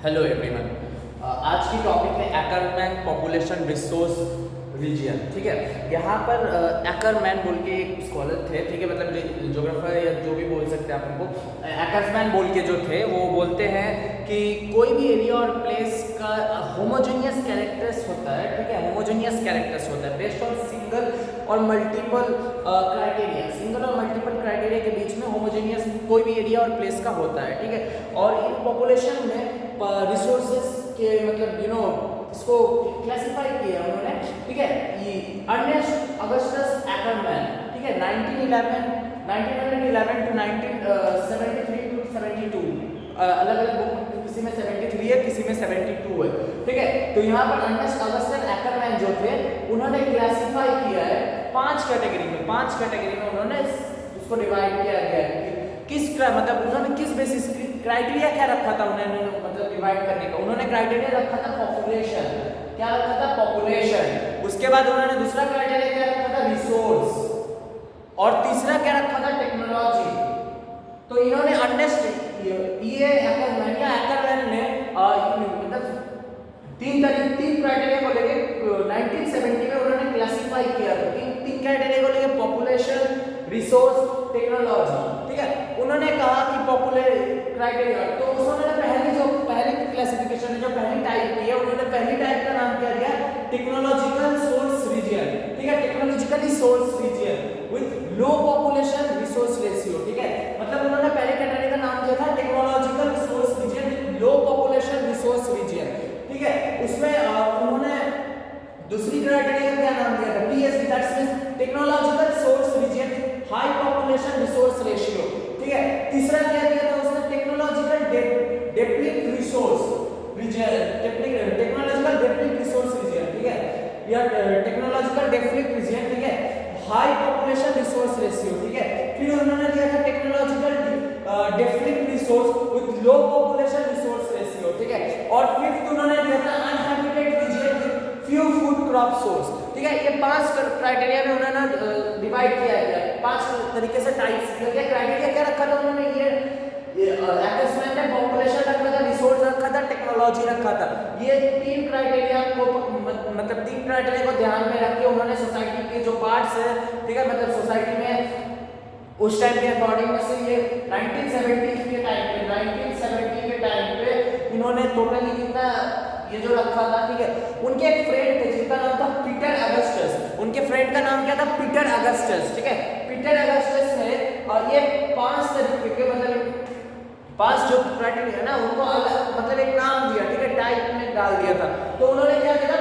Hello everyone. आज की topic है एकरमैन पॉपुलेशन रिसोर्स रीजन। ठीक है, यहाँ पर एकरमैन बोल के एक स्कॉलर थे, ठीक है, मतलब ज्योग्राफर या जो भी बोल सकते हैं आप उनको। एकरमैन बोल के जो थे वो बोलते हैं कि कोई भी एरिया और प्लेस का होमोजेनियस कैरेक्टर्स होता है, ठीक है, होमोजेनियस कैरेक्टर्स होता है बेस्ड ऑन सिंगल और मल्टीपल क्राइटेरिया। सिंगल और मल्टीपल क्राइटेरिया के बीच में होमोजेनियस कोई भी एरिया और प्लेस का होता है, ठीक है। और इन पॉपुलेशन में रिसोर्सेज के मतलब इसको क्लासिफाई किया उन्होंने, ठीक है। ये अर्नेस्ट अगस्टस एकरमैन, ठीक है, 1911 टू 1973 टू 72, अलग अलग बुक में किसी में 73 है, किसी में 72 है, ठीक है। तो यहाँ पर अर्नेस्ट अगस्टस एकरमैन जो थे उन्होंने क्लासिफाई किया है पांच कैटेगरी में उन्होंने इसको डिवाइड किया गया है। मतलब उन्होंने किस बेसिस क्राइटेरिया क्या रखा था उन्होंने, मतलब डिवाइड करने का उन्होंने क्राइटेरिया रखा था पॉपुलेशन। क्या रखा था? पॉपुलेशन। उसके बाद उन्होंने दूसरा क्राइटेरिया क्या रखा था? रिसोर्स। और तीसरा क्या रखा था? टेक्नोलॉजी। तो इन्होंने एकरमैन ने मतलब तीन क्राइटेरिया को लेके 1970 में उन्होंने क्लासिफाई किया था। तीन क्राइटेरिया को लेके पॉपुलेशन, रिसोर्स, टेक्नोलॉजी, ठीक है। उन्होंने कहा कि क्राइटेरिया, तो उन्होंने पहली क्लासिफिकेशन जो पहली टाइप की है, उन्होंने पहली टाइप का नाम क्या दिया? टेक्नोलॉजिकल सोर्स रीजन, ठीक है, technologically source region with low population resource ratio, ठीक है। मतलब उन्होंने पहले कैटेगरी का नाम दिया था technological source region with low population resource region, ठीक है। उसमें उन्होंने दूसरी क्राइटेरिया का क्या नाम दिया था? TSR, that's means technological source region with high population resource ratio, ठीक है। तीसरा क्या दिया था उसने? Technological डेप्लिक resource region, technological डेप्लिक resource region, ठीक है, या टेक्नोलॉजिकल डेप्लिक रीजन, ठीक है, हाई पॉपुलेशन रिसोर्स रेशियो, ठीक है। फिर उन्होंने दिया था technological डेप्लिक resource with low population resource ratio, ठीक है। और फिफ्थ उन्होंने दिया था uninhabited region with few food crop source, ठीक है। ये पांच क्राइटेरिया में उन्होंने डिवाइड किया गया, पांच तरीके से टाइप्स किया गया। क्राइटेरिया क्या रखा था उन्होंने? ये एकरमैन ने पॉपुलेशन रखा था, रिसोर्स रखा था, टेक्नोलॉजी रखा था। ये तीन क्राइटेरिया को मतलब तीन क्राइटेरिया को ध्यान में रख के उन्होंने सोसाइटी के जो पार्ट्स है, ठीक है, मतलब सोसाइटी में उस टाइम के अकॉर्डिंग में से ये 1970 के टाइम पे इन्होंने टोटली कितना ये जो रखा था, ठीक है। उनके एक फ्रेंड थे जिनका नाम था पीटर अगस्टस। उनके फ्रेंड का नाम क्या था? पीटर अगस्टस, ठीक है। पीटर अगस्टस ने और ये पांच तरीके के मतलब पांच जो क्राइटेरिया है ना उनको अलग मतलब एक नाम दिया, ठीक है, टाइप में डाल दिया था। तो उन्होंने क्या किया?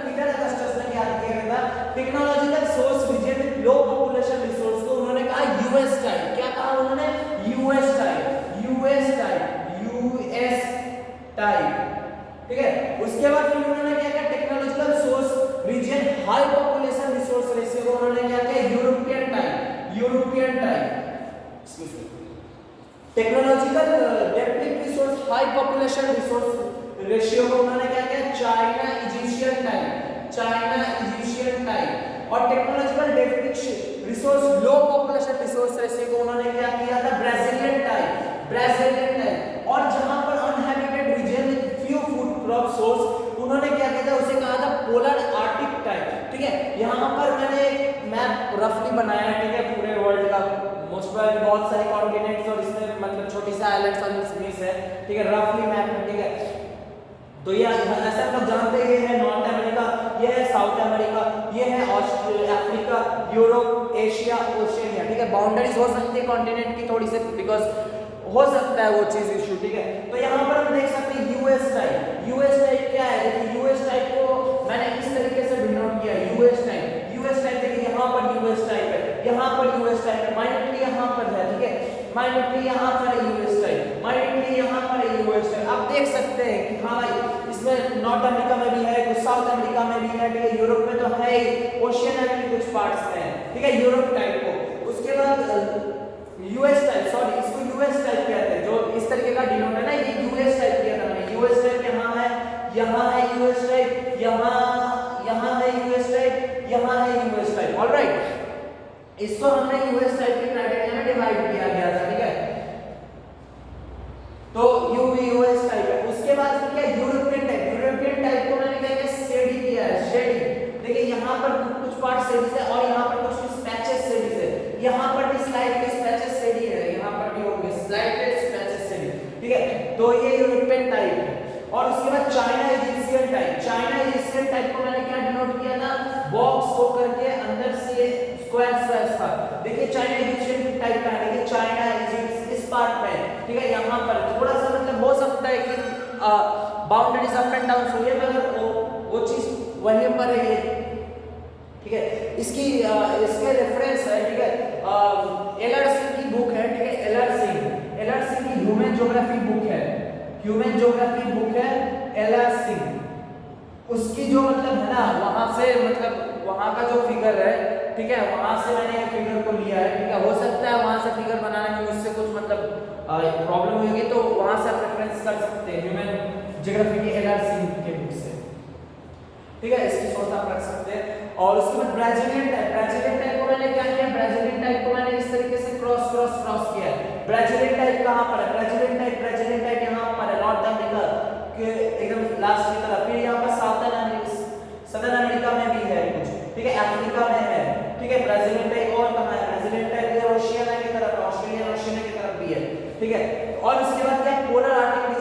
पीटर अगस्टस ने क्या किया था? Technological source region with low population resource को उन्होंने कहा यूएस टाइप। क्या कहा उन्होंने? यूएस टाइप, ठीक है। उसके बाद फिर उन्होंने क्या किया? Technological source region high population resource ratio को उन्होंने क्या किया? European type. Technological डेप्लिक resource high population resource ratio को उन्होंने क्या किया? China Egyptian type. और technological डेप्लिक resource low population resource ratio को उन्होंने क्या किया था? Brazilian type. और जहां पर uninhabited region with few food crop source उन्होंने क्या किया था? उसे कहा था पोलर आर्टिक टाइप, ठीक है। यहाँ पर मैंने एक मैप रफली बनाया है, ठीक है, पूरे वर्ल्ड का मोस्ट बहुत सारे कॉन्टिनेंट्स और इसमें मतलब छोटी सी आइलैंड्स और मिस है, ठीक है, रफली मैप है, ठीक है। तो ये ऐसे आप लोग जानते हैं, ये है नॉर्थ अमेरिका, ये है साउथ अमेरिका, ये है अफ्रीका, यूरोप, एशिया, ओशिनिया, ठीक है। बाउंड्रीज हो सकती है कॉन्टिनेंट की थोड़ी सी, बिकॉज हो सकता है वो चीज इशू, ठीक है। तो यहाँ पर हम देख सकते हैं यूएस टाइप क्या है? देखिए यूएस टाइप को मैंने इस तरीके से डिनोट किया। यूएस टाइप देखिए यहाँ पर यूएस टाइप है, यहाँ पर यूएस टाइप है, माइनॉरिटी यहाँ पर है, ठीक है, माइनॉरिटी यहाँ पर है यूएस टाइप, माइनॉरिटी यहाँ पर है यूएस टाइप। आप देख सकते हैं कि हाँ भाई इसमें नॉर्थ अमेरिका में भी है, कुछ साउथ अमेरिका में भी है, ठीक है, यूरोप में तो है ही, ओशियनिया में कुछ पार्ट्स हैं, ठीक है, यूरोप टाइप को। उसके बाद यूएस टाइप, सॉरी इसको यूएस टाइप कहते हैं, जो इस तरीके का डिनोट है ना, ये यूएस टाइप किया था मैंने। यूएस टाइप यहाँ है यूएस टाइप, यहाँ है यूएस टाइप, यहाँ है यूएस टाइप, ऑलराइट। इसको हमने यूएस टाइप के क्राइटेरिया में डिवाइड किया गया था, ठीक है। तो यूएस टाइप है। उसके बाद देखिए चाइना इजिप्शियन टाइप का है, देखिए चाइना इजिप्ट इस पार्ट में, ठीक है। यहाँ पर थोड़ा सा मतलब हो सकता है कि बाउंड्रीज अप एंड डाउन हुई है, मगर वो चीज वहीं पर है ये, ठीक है। इसके रेफरेंस है, ठीक है, एलआर सिंह की बुक है, ठीक है। एलआर सिंह की ह्यूमन ज्योग्राफी बुक है, ह्यूमन ज्योग्राफी बुक है एलआर सिंह। उसकी जो मतलब है ना, वहां से मतलब वहां का जो फिगर है, ठीक है, वहां से मैंने ये फिगर को लिया है, ठीक है। हो सकता है वहां से फिगर बनाने में मुझसे कुछ मतलब प्रॉब्लम होगी, तो वहां से आप रेफरेंस कर सकते हैं ह्यूमन ज्योग्राफी की एलआर सिंह के बुक से, ठीक है। इसकी सोच आप रख सकते हैं। और उसके बाद ब्राजीलियन टाइप को मैंने क्या किया, ब्राजीलियन टाइप को मैंने इस तरीके से क्रॉस किया है। ब्राजीलियन टाइप कहां पर है, ब्राजीलियन टाइप यहां पर है, नॉर्थ अमेरिका के एकदम लास्ट की तरफ। फिर यहां पर सदर्न अमेरिका में भी है कुछ, ठीक है, अफ्रीका में है, ठीक है। ब्राजीलियन टाइप और कहां है, ब्राजीलियन टाइप ओशियाना की तरफ, ऑस्ट्रेलिया ओशियाना की तरफ भी है, ठीक है। और उसके बाद क्या है, पोलर आर्कटिक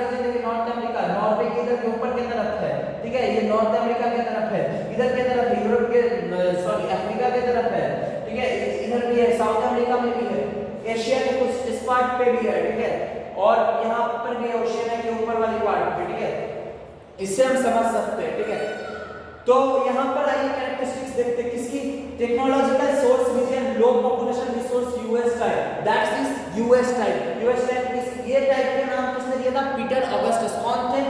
रीजन देखिए नॉर्थ अमेरिका, नॉर्वे के इधर के ऊपर की तरफ है, ठीक है। ये नॉर्थ अमेरिका की तरफ है, इधर की तरफ यूरोप के अफ्रीका की तरफ है, ठीक है। इधर भी है, साउथ अमेरिका में भी है, एशिया के कुछ इस पार्ट पे भी है, ठीक है। और यहाँ पर भी ओशियाना के ऊपर वाली पार्ट पे, ठीक है। इससे हम समझ सकते हैं, ठीक है। तो यहाँ पर आइए कैरेक्टरिस्टिक्स देखते हैं किसकी, technological source region, low population resource US type, that's is US type. ये टाइप के नाम किसने दिया था, पीटर ऑगस्टस। कौन थे,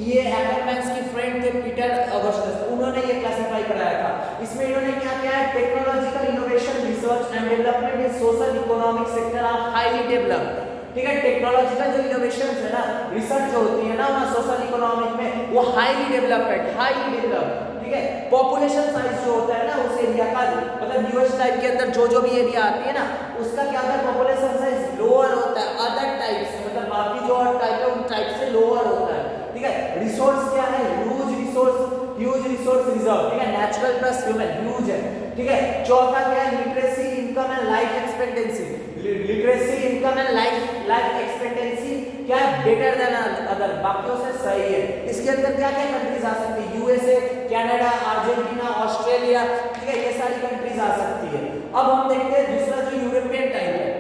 ये एक्करमैन्स के फ्रेंड थे पीटर ऑगस्टस, उन्होंने ये क्लासिफाई कराया था। इसमें इन्होंने क्या किया है, technological innovation research and development in social economic sector are highly developed, ठीक है। टेक्नोलॉजिकल जो इनोवेशंस है ना, रिसर्च जो होती है ना वहाँ सोशल इकोनॉमिक में, वो हाईली डेवलप्ड, ठीक है। पॉपुलेशन साइज जो होता है ना उस एरिया का, मतलब यूएस टाइप के अंदर जो भी एरिया आती है ना, उसका क्या होता है, पॉपुलेशन साइज लोअर होता है अदर टाइप से, मतलब बाकी जो और टाइप है उन टाइप से लोअर होता है, ठीक है। रिसोर्स क्या है, ह्यूज रिसोर्स रिजर्व, ठीक है। नेचुरल प्लस ह्यूमन, ह्यूज है, ठीक है। चौथा क्या है, literacy income and life expectancy, क्या है, बेटर देन अदर, बाकियों से सही है। इसके अंदर क्या क्या कंट्रीज आ सकती है, यूएसए, कनाडा, अर्जेंटीना, ऑस्ट्रेलिया, ठीक है, ये सारी कंट्रीज आ सकती है। अब हम देखते हैं दूसरा जो यूरोपियन टाइप है,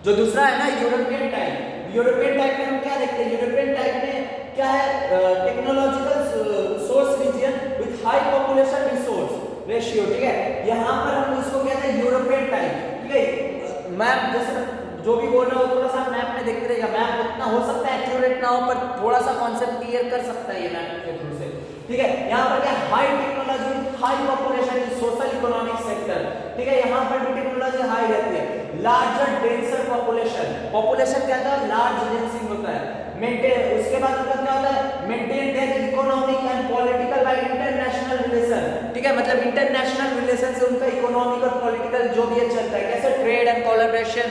जो दूसरा है ना यूरोपियन टाइप में हम क्या देखते हैं, यूरोपियन टाइप में क्या है, technological source region with high population resource ratio, ठीक है। यहाँ पर हम उसको कहते हैं यूरोपियन टाइप, ठीक है। मैप जैसे जो भी बोल रहा हूँ थोड़ा सा मैप में देखते रहेगा, मैप उतना हो सकता है एक्यूरेट ना हो, पर थोड़ा सा कॉन्सेप्ट क्लियर कर सकता है ये मैप के थ्रू से, ठीक है। यहाँ पर क्या, high technology with high population in social economic sector, ठीक है। यहाँ पर भी टेक्नोलॉजी हाई रहती है। लार्जर डेंसर पॉपुलेशन क्या होता है, लार्ज डेंसिंग होता है। मेंटेन, उसके बाद उनका क्या होता है, maintain their economic and political bye international relation, ठीक है। मतलब इंटरनेशनल रिलेशन से उनका इकोनॉमिक और पॉलिटिकल जो भी चलता है, कैसे ट्रेड एंड कोलैबोरेशन,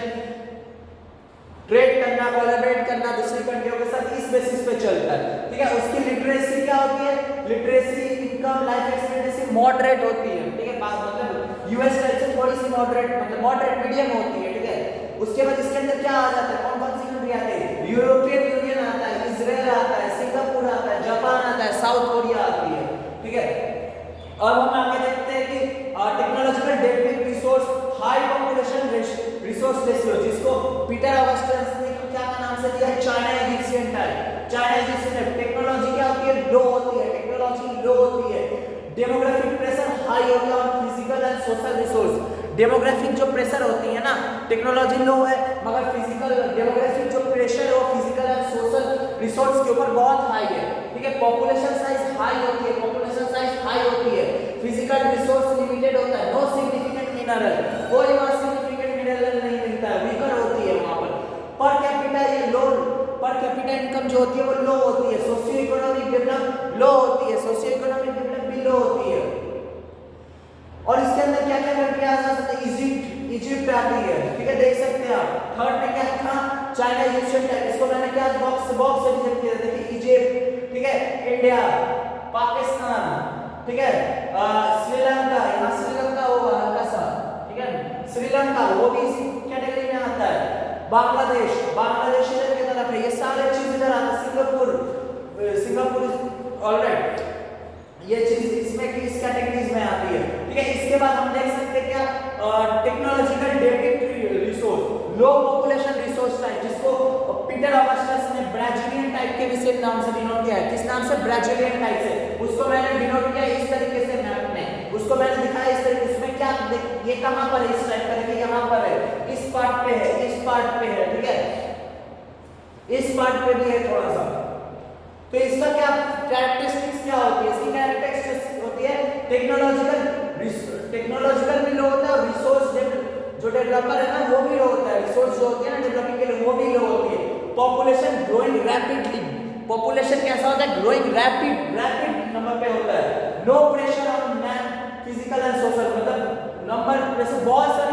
ट्रेड करना, कोलैबोरेट करना दूसरी कंट्रियों के साथ, इस बेसिस पे चलता है, ठीक है। उसकी लिटरेसी क्या होती है, literacy income life expectancy moderate होती है, ठीक है। मतलब यूएस टाइप से थोड़ी सी मॉडरेट, मतलब मॉडरेट मीडियम होती है, ठीक है। उसके बाद इसके अंदर क्या आ जाता है, कौन कौन सी कंट्री आते हैं, यूरोपियन यूनियन आता है, इजराइल आता है, सिंगापुर आता है, जापान आता है, साउथ कोरिया आती है, ठीक है। अब हम आगे देखते हैं कि technological development resource high population resource ratio, जिसको पीटर ऑगस्टस ने क्या नाम से दिया, चाइना इजिप्शियन टाइप। टेक्नोलॉजी क्या होती है, लो होती है, टेक्नोलॉजी लो होती है। डेमोग्राफिक प्रेशर हाई हो गया और physical and social resource, demographic जो प्रेशर होती है ना, टेक्नोलॉजी लो है, मगर फिजिकल डेमोग्राफिक जो प्रेशर है वो फिजिकल एंड सोशल रिसोर्स के ऊपर बहुत हाई है, ठीक है। पॉपुलेशन साइज हाई होती है, फिजिकल रिसोर्स लिमिटेड होता है, नो सिग्निफिकेंट मिनरल, कोई वहां सिग्निफिकेंट मिनरल नहीं मिलता है, वीकर होती है वहां पर। पर कैपिटा ये लो, पर कैपिटा इनकम जो होती है वो लो होती है, सोशियो इकोनॉमिक डेवलप लो होती है, सोशियो इकोनॉमिक डेवलप भी लो होती है। और इसके अंदर क्या क्या कंट्री आ सकते हैं, इजिप्ट आती है, ठीक है, देख सकते हैं आप। थर्ड में क्या था, चाइना इजिप्शियन टाइप, इसको मैंने क्या बॉक्स से डिजाइन किया, देखिए इजिप्ट, ठीक है, इंडिया, पाकिस्तान, ठीक है, श्रीलंका, यहाँ श्रीलंका होगा हल्का सा, ठीक है, श्रीलंका वो भी इसी कैटेगरी में आता है। बांग्लादेश इधर की तरफ है, ये सारे चीज इधर आता है। सिंगापुर ऑलराइट, ये चीज इसमें किस कैटेगरीज में आती है, ठीक है। इसके बाद हम देख सकते हैं क्या technological debit resource, low population resource type, जिसको पीटर ऑगस्टस ने ब्राजीलियन टाइप के विशेष नाम से डिनोट किया है। किस नाम से? ब्राजीलियन टाइप से। उसको मैंने डिनोट किया इस तरीके से मैप में, उसको मैंने दिखाया इस तरीके। इसमें क्या ये कहां पर है, इस टाइप का देखिए यहां पर है, इस पार्ट पे है, इस पार्ट पे है, ठीक है, इस पार्ट पे भी है थोड़ा सा। तो इसका क्या कैरेक्टरिस्टिक्स क्या होती है? इसकी कैरेक्टरिस्टिक्स होती है टेक्नोलॉजिकल भी लो होता है और रिसोर्स जो डेवलपर है ना वो भी लो होता है। रिसोर्स जो होती है ना डेवलपिंग के लिए वो भी लो होती है। पॉपुलेशन ग्रोइंग रैपिडली, पॉपुलेशन कैसा होता है? ग्रोइंग रैपिड नंबर पे होता है। No pressure on man physical and social, मतलब नंबर जैसे बहुत सारे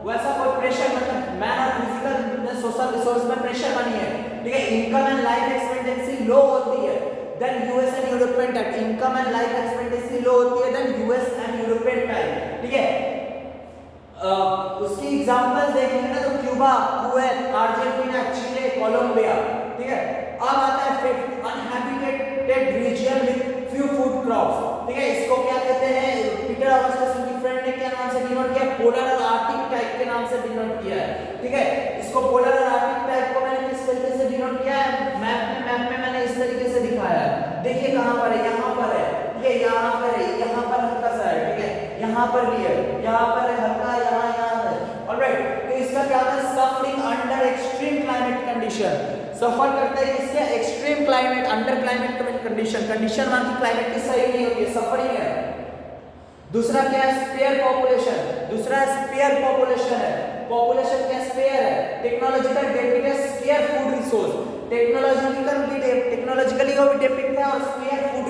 वैसा कोई प्रेशर मतलब मैन और फिजिकल सोशल रिसोर्स में प्रेशर नहीं है, ठीक है। Income and life expectancy low होती है then US and European type, income and life expectancy low होती है then US and European type, ठीक है। उसकी एग्जांपल्स देखेंगे ना तो Cuba, Kuwait, Argentina, Chile, Colombia, ठीक है। अब आता है fifth, uninhabited region with few food crops, ठीक है। इसको क्या कहते हैं? पीटर ऑगस्टस की फ्रेंड ने क्या नाम से डिनोट किया? पोलर और आर्कटिक टाइप के नाम से डिनोट किया है, ठीक है। इसको पोलर और आर्कटिक टाइप को मैंने किस तरीके से डिनोट किया है? मैप में मैंने इस तरीके से दिखाया है। देखिए कहां पर है, यहां पर है, ये यहां पर है, यहां पर हल्का सा है, ठीक है, यहां पर भी है, यहां पर है हल्का, यहां है, ऑलराइट। तो इसका क्या होता है? Suffering under extreme climate condition, suffer करते हैं किससे? Extreme climate, under climate condition वहां की क्लाइमेट की सही नहीं होती है, सफरिंग है। दूसरा क्या है? स्पेयर पॉपुलेशन, दूसरा स्पेयर पॉपुलेशन है। पॉपुलेशन क्या स्पेयर है? Technological deficit scare food resource, technologically वो भी डेपिट है और स्पेयर फूड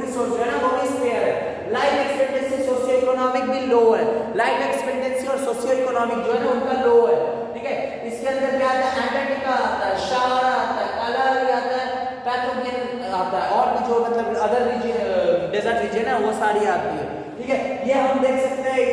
रिसोर्स जो है ना वो भी स्पेयर है। लाइफ एक्सपेक्टेंसी सोशियो इकोनॉमिक भी लो है, लाइफ एक्सपेक्टेंसी और सोशियो इकोनॉमिक जो है ना उनका लो है, ठीक है। इसके अंदर क्या आता है? एंटार्क्टिका आता है, सहारा आता है, कालाहारी आता है, पैथोजन आता है और भी जो मतलब अदर रीजन डेजर्ट रीजन है वो सारी आती है, ठीक है। ये हम देख सकते हैं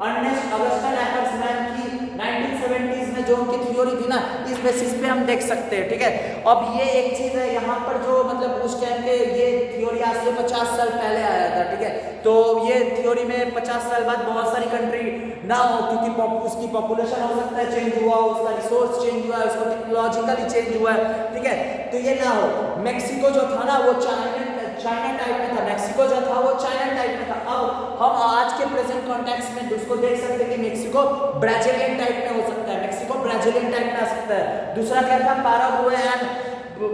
अर्नेस्ट अगस्टन एक्समैन की 1970s में जो उनकी थ्योरी थी ना इस बेसिस पे हम देख सकते हैं, ठीक है। अब ये एक चीज है यहाँ पर जो मतलब उस टाइम के ये थ्योरी आज से 50 साल पहले आया था, ठीक है। तो ये थ्योरी में 50 साल बाद बहुत सारी कंट्री ना हो क्योंकि उसकी पॉपुलेशन हो सकता है चेंज हुआ, उसका रिसोर्स चेंज हुआ, उसको टेक्नोलॉजिकली चेंज हुआ है, ठीक है। तो ये ना हो। मेक्सिको जो था ना वो चाइना टाइप में था, मेक्सिको जो था वो चाइना टाइप में था। अब हम आज के प्रेजेंट कॉन्टेक्स्ट में उसको देख सकते हैं कि मेक्सिको ब्राजीलियन टाइप में हो सकता है, मेक्सिको ब्राजीलियन टाइप में आ सकता है। दूसरा क्या था? पैराग्वे एंड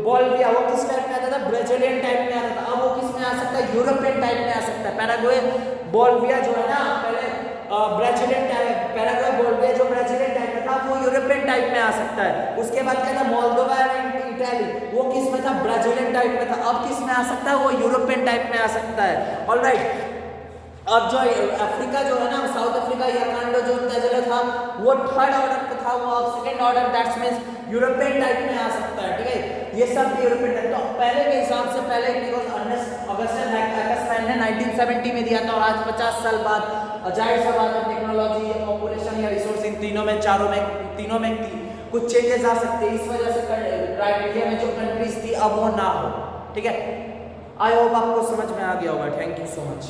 बोलिविया, वो किस टाइप में आता था? ब्राजीलियन टाइप में आता था। अब वो किस में आ सकता है? यूरोपियन टाइप में आ सकता है। पैराग्वे बोलिविया जो है ना पहले ब्राजीलियन टाइप, पैराग्वे बोलिविया जो ब्राजीलियन टाइप में था वो यूरोपियन टाइप में आ सकता है। उसके बाद क्या था? मोल्दोवा एंड इटली, वो किस में था? ब्राजीलियन टाइप में था। अब किस में आ सकता है? वो यूरोपियन टाइप में आ सकता है, ऑलराइट। अब जो अफ्रीका जो है ना साउथ अफ्रीका या कांडो जो जगह था वो थर्ड ऑर्डर का था, वो अब second order that's means European type में आ सकता है, ठीक है। ये सब यूरोपियन टाइप। तो पहले के हिसाब से पहले बिकॉज अर्नेस्ट अगस्टन एक्समैन ने 1970 में दिया था और आज 50 साल बाद जाहिर सा बात है टेक्नोलॉजी या पॉपुलेशन या रिसोर्स इन तीनों में कुछ चेंजेस आ सकते हैं। इस वजह से क्राइटेरिया में जो कंट्रीज थी अब वो ना हो, ठीक है। आई होप आपको समझ में आ गया होगा। Thank you so much.